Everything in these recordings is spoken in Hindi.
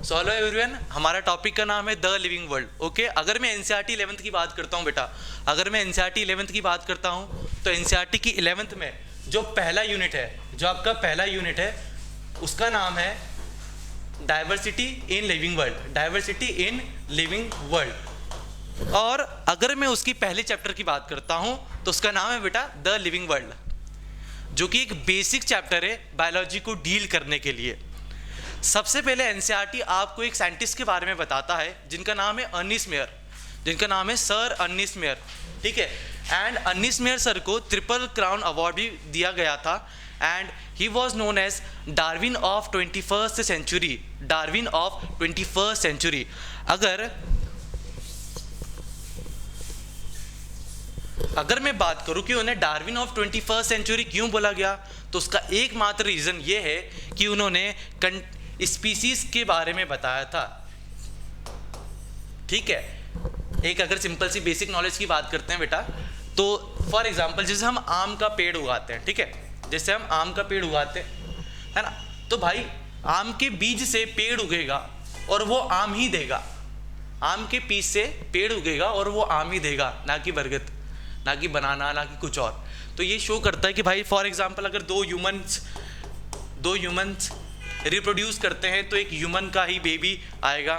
सो हेलो एवरीवन, हमारा टॉपिक का नाम है द लिविंग वर्ल्ड। ओके, अगर मैं एनसीईआरटी 11th की बात करता हूँ बेटा, अगर मैं एनसीईआरटी 11th की बात करता हूँ तो एनसीईआरटी की 11th में जो पहला यूनिट है, जो आपका पहला यूनिट है, उसका नाम है diversity in living world, diversity in living world. और अगर मैं उसकी पहले चैप्टर की बात करता हूँ तो उसका नाम है बेटा द लिविंग वर्ल्ड, जो कि एक बेसिक चैप्टर है बायोलॉजी को डील करने के लिए। सबसे पहले एनसीईआरटी आपको एक साइंटिस्ट के बारे में बताता है जिनका नाम है अर्निस्ट मेयर, जिनका नाम है सर अर्निस्ट मेयर, ठीक है। एंड अर्निस्ट मेयर सर को ट्रिपल क्राउन अवार्ड भी दिया गया था and he was known as Darwin of 21st century, Darwin of 21st century. अगर मैं बात करूं कि उन्हें डार्विन ऑफ 21st सेंचुरी क्यों बोला गया, तो उसका एकमात्र रीज़न ये है कि उन्होंने स्पीसीज के बारे में बताया था, ठीक है। एक अगर सिंपल सी बेसिक नॉलेज की बात करते हैं बेटा, तो फॉर एग्जांपल जैसे हम आम का पेड़ उगाते हैं, ठीक है, जैसे हम आम का पेड़ उगाते हैं, है ना, तो भाई आम के बीज से पेड़ उगेगा और वो आम ही देगा, आम के बीज से पेड़ उगेगा और वो आम ही देगा, ना कि बरगद, ना कि बनाना, ना कि कुछ और। तो ये शो करता है कि भाई फॉर एग्जांपल अगर दो ह्यूमंस रिप्रोड्यूस करते हैं तो एक ह्यूमन का ही बेबी आएगा,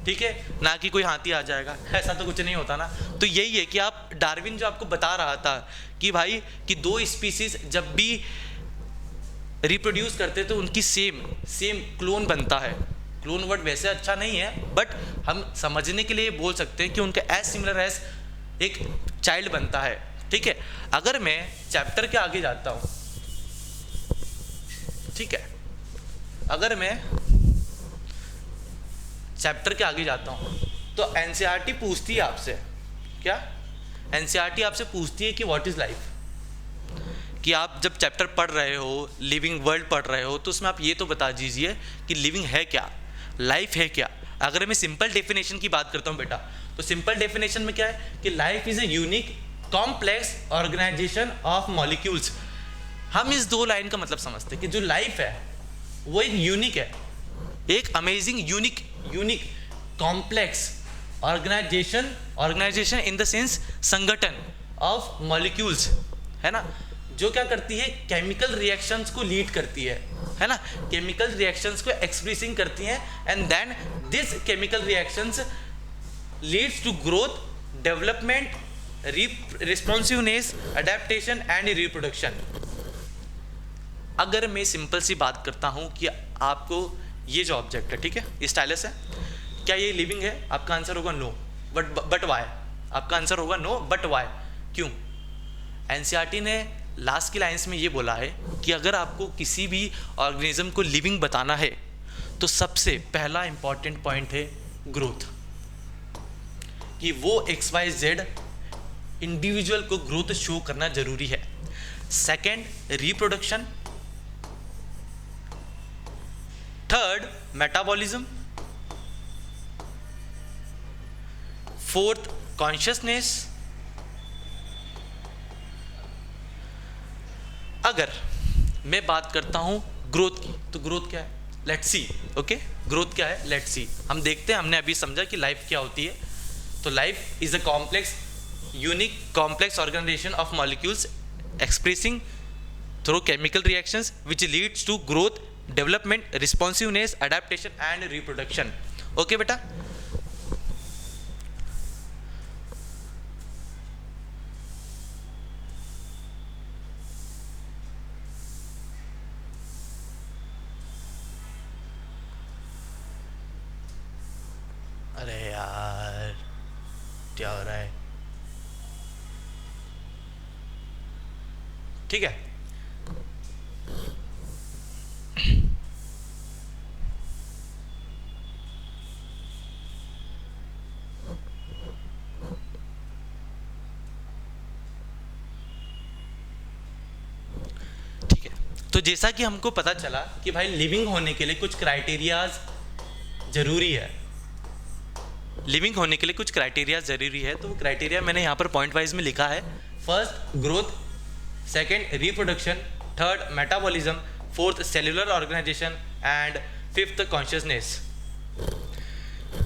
ठीक है, ना कि कोई हाथी आ जाएगा, ऐसा तो कुछ नहीं होता ना। तो यही है कि आप डार्विन जो आपको बता रहा था कि भाई कि दो स्पीसीज जब भी रिप्रोड्यूस करते तो उनकी सेम क्लोन बनता है। क्लोन वर्ड वैसे अच्छा नहीं है, बट हम समझने के लिए बोल सकते हैं कि उनका एज सिमिलर एज एक चाइल्ड बनता है, ठीक है। अगर मैं चैप्टर के आगे जाता हूँ, ठीक है, अगर मैं चैप्टर के आगे जाता हूँ तो एनसीईआरटी पूछती है आपसे, क्या एनसीईआरटी आपसे पूछती है कि व्हाट इज लाइफ, कि आप जब चैप्टर पढ़ रहे हो, लिविंग वर्ल्ड पढ़ रहे हो, तो उसमें आप ये तो बता दीजिए कि लिविंग है क्या, लाइफ है क्या। अगर मैं सिंपल डेफिनेशन की बात करता हूँ बेटा, तो सिंपल डेफिनेशन में क्या है कि life is a unique complex organization of molecules. हम इस दो लाइन का मतलब समझते हैं कि जो लाइफ है वो एक यूनिक है, एक amazing unique complex organization in the sense संगठन ऑफ मॉलिक्यूल्स, है ना, जो क्या करती है, केमिकल रिएक्शंस को लीड करती है ना, केमिकल रिएक्शंस को एक्सप्रेसिंग करती हैं and then this chemical reactions leads to growth, development, responsiveness, adaptation and reproduction. अगर मैं सिंपल सी बात करता हूँ कि आपको ये जो ऑब्जेक्ट है, ठीक है, ये स्टाइलस है, क्या ये लिविंग है, आपका आंसर होगा नो, बट वाई, आपका आंसर होगा नो बट वाई, क्यों। एनसीईआरटी ने लास्ट की लाइंस में ये बोला है कि अगर आपको किसी भी ऑर्गेनिज्म को लिविंग बताना है तो सबसे पहला इंपॉर्टेंट पॉइंट है ग्रोथ, कि वो XYZ इंडिविजुअल को ग्रोथ शो करना जरूरी है। Second reproduction, third metabolism, fourth consciousness. अगर मैं बात करता हूं ग्रोथ की, तो ग्रोथ क्या है, लेट्स सी, ओके, ग्रोथ क्या है, लेट्स सी, हम देखते हैं। हमने अभी समझा कि लाइफ क्या होती है, तो life is a complex unique complex organization of molecules expressing through chemical reactions which leads to growth, development, responsiveness, adaptation and reproduction. Okay बेटा, अरे यार क्या हो रहा है, ठीक है। तो जैसा कि हमको पता चला कि भाई लिविंग होने के लिए कुछ क्राइटेरियाज जरूरी है, लिविंग होने के लिए कुछ क्राइटेरिया जरूरी है। तो वो क्राइटेरिया मैंने यहाँ पर पॉइंट वाइज में लिखा है। First growth, second reproduction, third metabolism, fourth cellular organisation and fifth consciousness.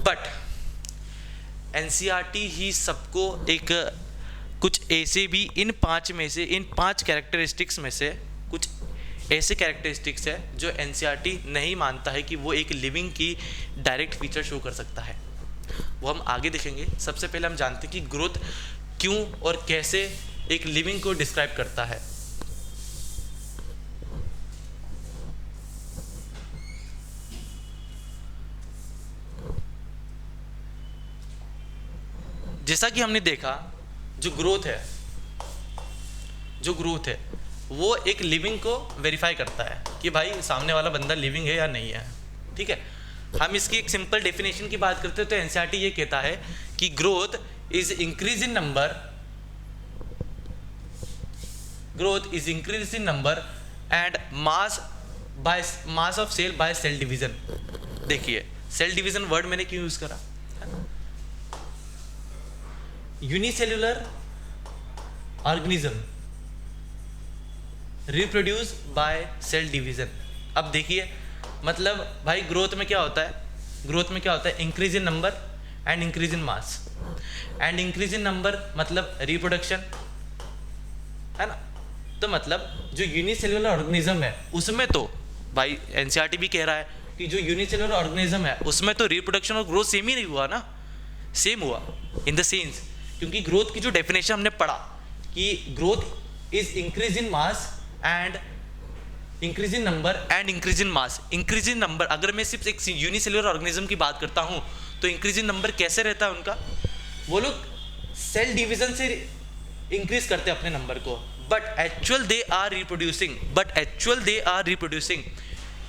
But NCERT ही सबको एक कुछ ऐसे भी इन 5 में से, इन 5 कैरेक्टरिस्टिक्स में से कुछ ऐसे कैरेक्टरिस्टिक्स है जो एनसीईआरटी नहीं मानता है कि वो एक लिविंग की डायरेक्ट फीचर शो कर सकता है। वो हम आगे देखेंगे। सबसे पहले हम जानते हैं कि ग्रोथ क्यों और कैसे एक लिविंग को डिस्क्राइब करता है। जैसा कि हमने देखा, जो ग्रोथ है वो एक लिविंग को वेरीफाई करता है कि भाई सामने वाला बंदा लिविंग है या नहीं है। ठीक है, हम इसकी एक सिंपल डेफिनेशन की बात करते हैं तो एनसीईआरटी ये कहता है कि growth is increase in number and mass of cell by cell division. देखिए, सेल डिवीजन वर्ड मैंने क्यों यूज करा? Unicellular organism reproduce by cell division. अब देखिए, मतलब भाई ग्रोथ में क्या होता है? Increase in number and increase in mass. And increase in number मतलब रिप्रोडक्शन, है ना? तो मतलब जो यूनिसेल्युलर ऑर्गेनिज्म है उसमें तो भाई एनसीईआरटी भी कह रहा है कि जो यूनिसेल्युलर ऑर्गेनिज्म है उसमें तो रिप्रोडक्शन और ग्रोथ सेम ही नहीं हुआ ना, सेम हुआ इन द सेंस, क्योंकि ग्रोथ की जो डेफिनेशन हमने पढ़ा कि growth is increase in mass and increase in number and increase in mass. Increase in number, अगर मैं सिर्फ एक यूनिसेल्युलर ऑर्गेनिज्म की बात करता हूं तो इंक्रीज इन नंबर कैसे रहता है उनका? वो लोग सेल डिवीजन से इंक्रीज करते हैं अपने नंबर को, but actual they are reproducing.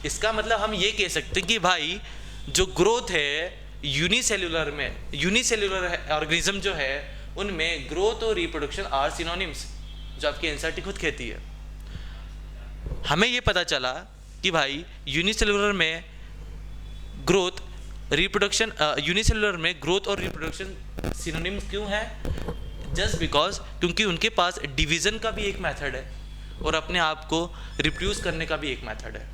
इसका मतलब हम ये कह सकते हैं कि भाई जो ग्रोथ है यूनिसेल्युलर ऑर्गेनिज्म जो है उनमें ग्रोथ और रिप्रोडक्शन आर सिनोनिम्स, जो आपकी एनसीईआरटी खुद कहती है। हमें ये पता चला कि भाई यूनिसेल्युलर में ग्रोथ और रिप्रोडक्शन सिनोनिम्स क्यों है? जस्ट बिकॉज क्योंकि उनके पास डिवीजन का भी एक मेथड है और अपने आप को रिप्रोड्यूस करने का भी एक मेथड है।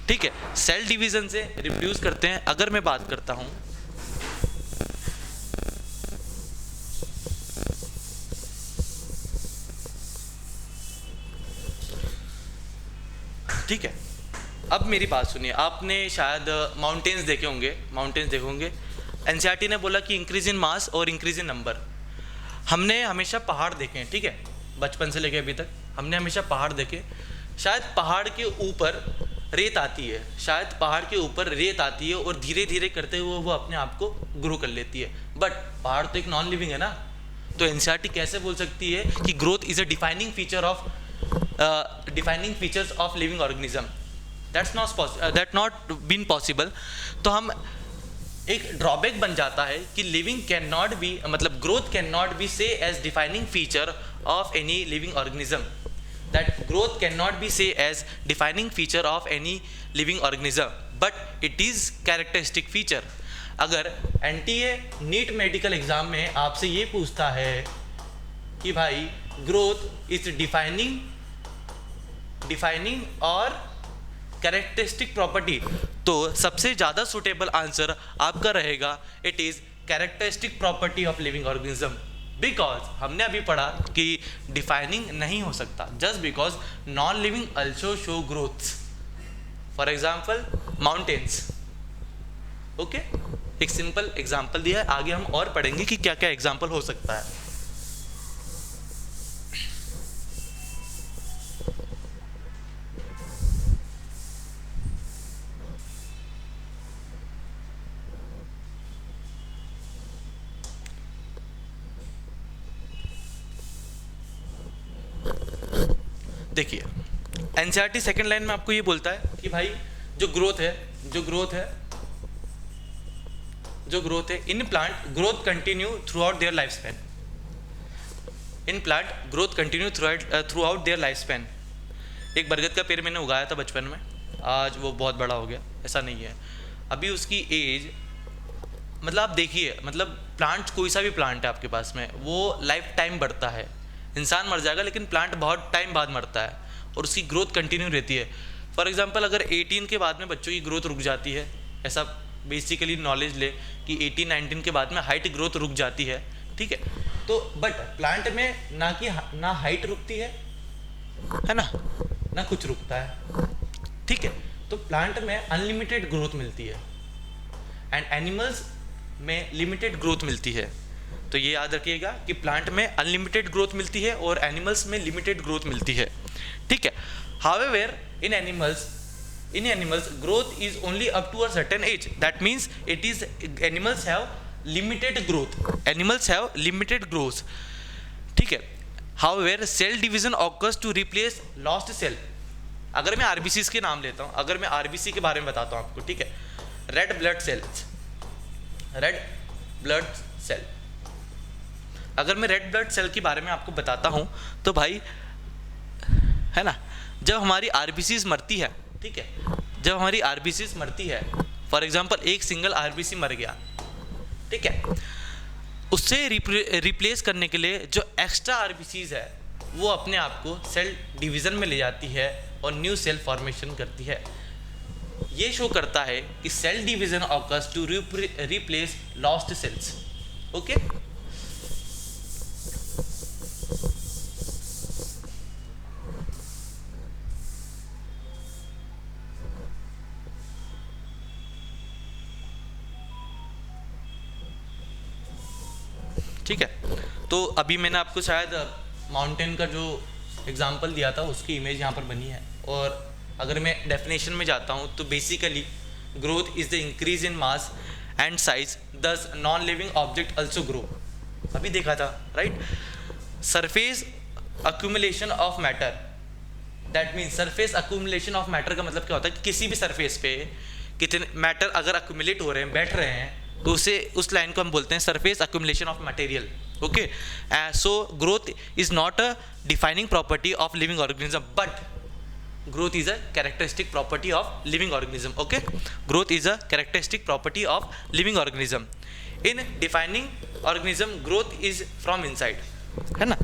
ठीक है, सेल डिवीजन से रिप्रोड्यूस करते हैं। अगर मैं बात करता हूं, ठीक है, अब मेरी बात सुनिए। आपने शायद माउंटेन्स देखे होंगे। एनसीईआरटी ने बोला कि इंक्रीज इन मास और इंक्रीज इन नंबर। हमने हमेशा पहाड़ देखे हैं, ठीक है, बचपन से लेके अभी तक हमने हमेशा पहाड़ देखे। शायद पहाड़ के ऊपर रेत आती है और धीरे धीरे करते हुए वो अपने आप को ग्रो कर लेती है, बट पहाड़ तो एक नॉन लिविंग है ना। तो एनसीईआरटी कैसे बोल सकती है कि growth is a defining features of living organism? That not been possible. तो हम एक ड्रॉबैक बन जाता है कि growth can not be say as defining feature of any living organism. But it is characteristic feature. अगर एनटीए नीट मेडिकल एग्जाम में आपसे ये पूछता है कि भाई ग्रोथ इज डिफाइनिंग और कैरेक्टरिस्टिक प्रॉपर्टी, तो सबसे ज़्यादा सुटेबल आंसर आपका रहेगा it is characteristic property of living organism. Because हमने अभी पढ़ा कि डिफाइनिंग नहीं हो सकता, just because non living also show growth. For example mountains. Okay, एक सिंपल एग्जाम्पल दिया है, आगे हम और पढ़ेंगे कि क्या क्या एग्जाम्पल हो सकता है। देखिए, एनसीईआरटी सेकंड लाइन में आपको ये बोलता है कि भाई जो ग्रोथ है in plant growth continue through out their life span. एक बरगद का पेड़ मैंने उगाया था बचपन में, आज वो बहुत बड़ा हो गया, ऐसा नहीं है। अभी उसकी एज, मतलब आप देखिए, मतलब प्लांट, कोई सा भी प्लांट है आपके पास में, वो लाइफ टाइम बढ़ता है। इंसान मर जाएगा लेकिन प्लांट बहुत टाइम बाद मरता है और उसकी ग्रोथ कंटिन्यू रहती है। फॉर एग्जांपल अगर 18 के बाद में बच्चों की ग्रोथ रुक जाती है, ऐसा बेसिकली नॉलेज ले कि 18-19 के बाद में हाइट ग्रोथ रुक जाती है, ठीक है, तो बट प्लांट में ना हाइट रुकती है ना, ना कुछ रुकता है, ठीक है, तो प्लांट में अनलिमिटेड ग्रोथ मिलती है एंड एनिमल्स में लिमिटेड ग्रोथ मिलती है। तो ये याद रखिएगा कि प्लांट में अनलिमिटेड ग्रोथ मिलती है और एनिमल्स में लिमिटेड ग्रोथ मिलती है, ठीक है। However in animals growth is only up to a certain age, that means animals have limited growth, ठीक है। however cell division occurs to replace lost cell। अगर मैं RBCs के नाम लेता हूँ, अगर मैं RBC के बारे में बताता हूँ आपको, ठीक है, रेड ब्लड सेल, अगर मैं रेड ब्लड सेल के बारे में आपको बताता हूँ तो भाई है ना, जब हमारी RBCs मरती है, ठीक है, जब हमारी RBCs मरती है, फॉर एग्जांपल एक सिंगल RBC मर गया, ठीक है, उससे रिप्लेस करने के लिए जो एक्स्ट्रा RBCs है वो अपने आप को सेल डिवीज़न में ले जाती है और न्यू सेल फॉर्मेशन करती है। ये शो करता है कि cell division occurs to replace lost cells, okay. ठीक है, तो अभी मैंने आपको शायद माउंटेन का जो एग्जांपल दिया था उसकी इमेज यहाँ पर बनी है, और अगर मैं डेफिनेशन में जाता हूँ तो basically growth is the increase in mass and size, thus non living object also grow. अभी देखा था right, surface accumulation of matter, that means surface accumulation of matter का मतलब क्या होता है कि किसी भी सरफेस पे कितने मैटर अगर अक्यूमुलेट हो रहे हैं, बैठ रहे हैं, तो उस लाइन को हम बोलते हैं surface accumulation of material, okay. So growth is not a defining property of living organism, but growth is a characteristic property of living organism, okay, growth is a characteristic property of living organism। in defining organism growth is from inside, है ना।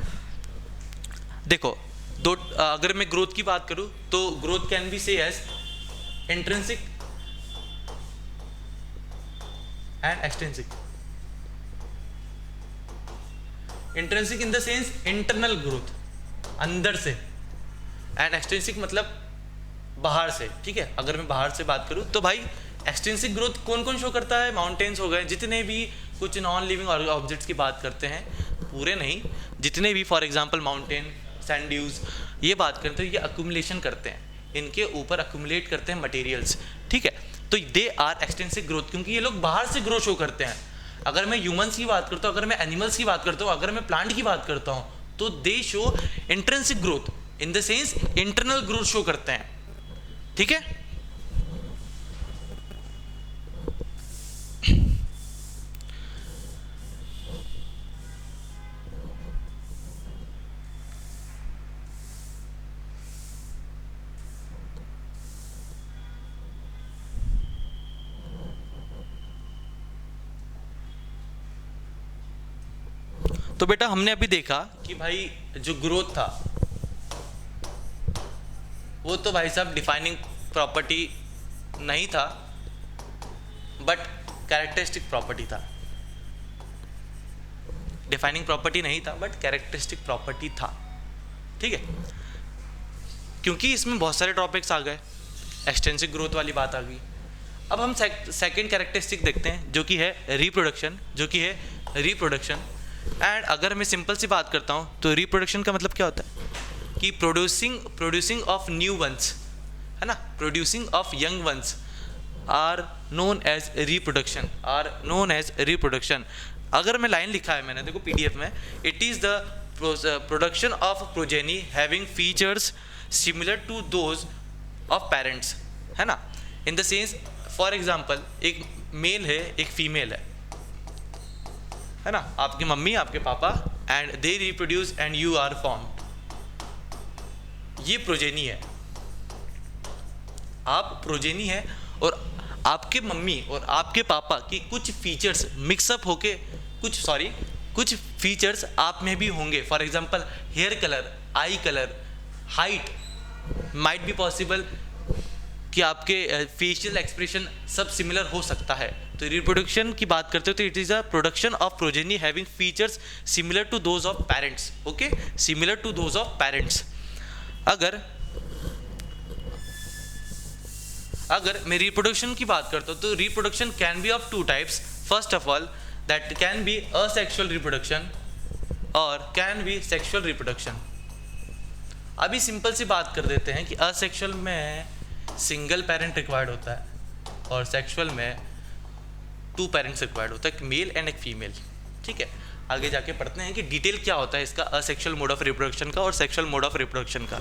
देखो दो, अगर मैं ग्रोथ की बात करूं तो growth can be say as intrinsic and extrinsic. Intrinsic in the sense internal growth, अंदर से, एंड एक्सट्रिंसिक मतलब बाहर से, ठीक है। अगर मैं बाहर से बात करूं तो भाई एक्सट्रिंसिक ग्रोथ कौन कौन शो करता है, माउंटेन्स हो गए, जितने भी कुछ नॉन लिविंग ऑब्जेक्ट्स की बात करते हैं, पूरे नहीं, जितने भी for example mountain, sand dunes, ये बात करते हैं, ये अक्यूमुलेशन करते हैं, इनके ऊपर अक्यूमुलेट करते हैं मटेरियल्स, ठीक है, तो दे आर एक्सटेंसिव ग्रोथ, क्योंकि ये लोग बाहर से ग्रो शो करते हैं। अगर मैं ह्यूमंस की बात करता हूँ, अगर मैं एनिमल्स की बात करता हूँ, अगर मैं प्लांट की बात करता हूँ, तो दे show intrinsic growth, in the sense internal growth show करते हैं, ठीक है। तो बेटा हमने अभी देखा कि भाई जो ग्रोथ था वो तो भाई साहब डिफाइनिंग प्रॉपर्टी नहीं था, बट कैरेक्टरिस्टिक प्रॉपर्टी था। डिफाइनिंग प्रॉपर्टी नहीं था बट कैरेक्टरिस्टिक प्रॉपर्टी था, ठीक है, क्योंकि इसमें बहुत सारे टॉपिक्स आ गए, एक्सटेंसिव ग्रोथ वाली बात आ गई। अब हम सेकंड कैरेक्टरिस्टिक देखते हैं जो कि है रिप्रोडक्शन, एंड अगर मैं सिंपल सी बात करता हूँ तो रिप्रोडक्शन का मतलब क्या होता है कि प्रोड्यूसिंग ऑफ न्यू वंस, है ना, producing of young ones are known as reproduction. अगर मैं लाइन लिखा है मैंने, देखो PDF में, it is the production of progeny having features similar to those of parents, है ना, in the sense for example एक मेल है एक फीमेल है ना, आपकी मम्मी आपके papa, and they reproduce and you are formed, ये प्रोजेनी है, आप प्रोजेनी है, और आपके मम्मी और आपके पापा की कुछ फीचर्स मिक्सअप होके कुछ फीचर्स आप में भी होंगे, for example hair colour, eye colour, height, might be possible कि आपके फेशियल एक्सप्रेशन सब सिमिलर हो सकता है। तो रिप्रोडक्शन की बात करते हो तो it is a production of progeny having features similar to those of parents. Okay, similar to those of parents. अगर मैं रिप्रोडक्शन की बात करता हूँ तो reproduction can be of two types. First of all that can be asexual reproduction और कैन बी सेक्सुअल रिप्रोडक्शन। अभी सिंपल सी बात कर देते हैं कि असेक्सुअल में सिंगल पेरेंट रिक्वायर्ड होता है और सेक्सुअल में 2 पेरेंट्स रिक्वायर्ड होता है, एक मेल एंड एक फीमेल। ठीक है, आगे जाके पढ़ते हैं कि डिटेल क्या होता है इसका असेक्सुअल मोड ऑफ रिप्रोडक्शन का और सेक्सुअल मोड ऑफ रिप्रोडक्शन का।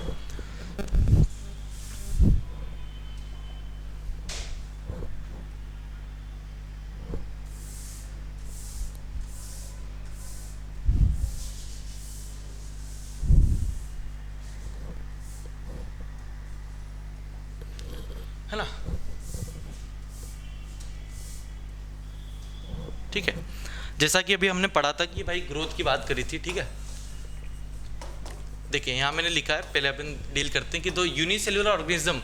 है ना, ठीक है। जैसा कि अभी हमने पढ़ा था कि भाई ग्रोथ की बात करी थी। ठीक है, देखिए यहाँ मैंने लिखा है, पहले अपन डील करते हैं कि दो unicellular organism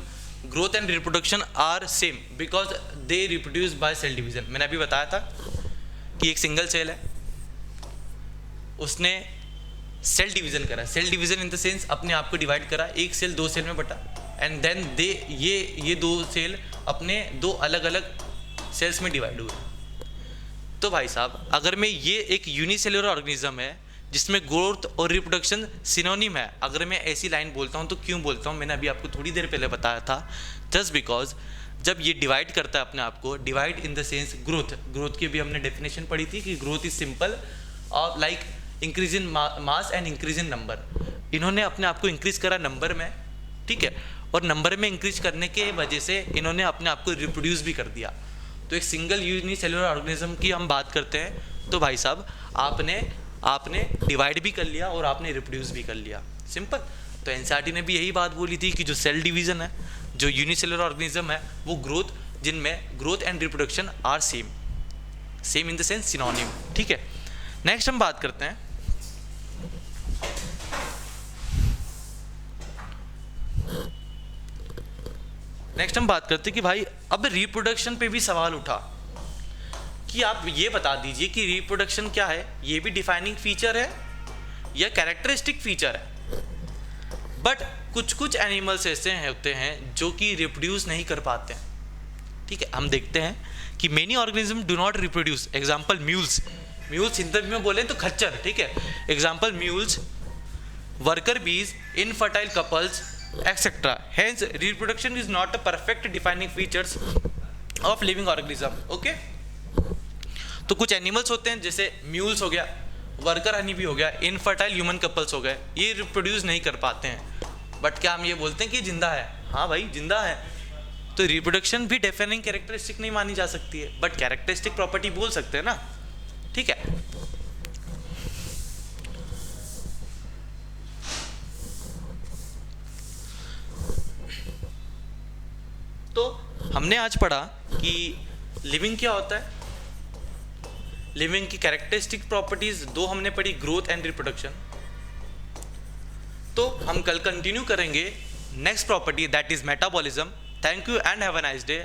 growth and reproduction are same because they reproduce by cell division. मैंने अभी बताया था कि एक सिंगल सेल है, उसने सेल डिवीजन करा, cell division in the sense अपने आप को डिवाइड करा, एक सेल 2 सेल में बटा एंड देन ये 2 सेल अपने 2 अलग अलग सेल्स में डिवाइड हुए। तो भाई साहब अगर मैं ये एक यूनिसेल्युलर ऑर्गेनिज्म है जिसमें ग्रोथ और रिप्रोडक्शन सिनोनिम है, अगर मैं ऐसी लाइन बोलता हूँ तो क्यों बोलता हूँ, मैंने अभी आपको थोड़ी देर पहले बताया था, जस्ट बिकॉज जब ये डिवाइड करता है अपने आप को, divide in the sense growth की भी हमने डेफिनेशन पढ़ी थी कि ग्रोथ इज सिंपल और like increase in mass and increase in number. इन्होंने अपने आप को इंक्रीज करा नंबर में, ठीक है, और नंबर में इंक्रीज करने के वजह से इन्होंने अपने आप को रिप्रोड्यूस भी कर दिया। तो एक सिंगल यूनिसेल्युलर ऑर्गेनिज्म की हम बात करते हैं तो भाई साहब आपने डिवाइड भी कर लिया और आपने रिप्रोड्यूस भी कर लिया, सिंपल। तो एनसीईआरटी ने भी यही बात बोली थी कि जो सेल डिवीजन है, जो यूनिसेल्युलर ऑर्गेनिज्म है, वो ग्रोथ, जिनमें growth and reproduction are same in the sense synonym. ठीक है, नेक्स्ट हम बात करते हैं कि भाई अब रिप्रोडक्शन पे भी सवाल उठा कि आप ये बता दीजिए कि रिप्रोडक्शन क्या है, ये भी डिफाइनिंग फीचर है या कैरेक्टरिस्टिक फीचर है। बट कुछ एनिमल्स ऐसे होते हैं जो कि रिप्रोड्यूस नहीं कर पाते हैं। ठीक है, हम देखते हैं कि many organism do not reproduce. Example mules Hindi में बोले तो खच्चर। ठीक है, एग्जाम्पल म्यूल्स, वर्कर बीज, infertile couples etc. Hence reproduction is not a perfect defining features of living organism. Okay? तो कुछ एनिमल्स होते हैं जैसे म्यूल्स हो गया, वर्कर हनी भी हो गया, इनफर्टाइल ह्यूमन कपल्स हो गए, ये रिप्रोड्यूस नहीं कर पाते हैं। बट क्या हम ये बोलते हैं कि जिंदा है? हाँ भाई जिंदा है। तो रिप्रोडक्शन भी डिफाइनिंग कैरेक्टरिस्टिक नहीं मानी जा सकती है, बट कैरेक्टरिस्टिक प्रॉपर्टी बोल सकते हैं ना। ठीक है, तो हमने आज पढ़ा कि लिविंग क्या होता है, लिविंग की कैरेक्टरिस्टिक प्रॉपर्टीज 2 हमने पढ़ी, ग्रोथ एंड रिप्रोडक्शन। तो हम कल कंटिन्यू करेंगे next property that is metabolism. Thank you and have a nice day.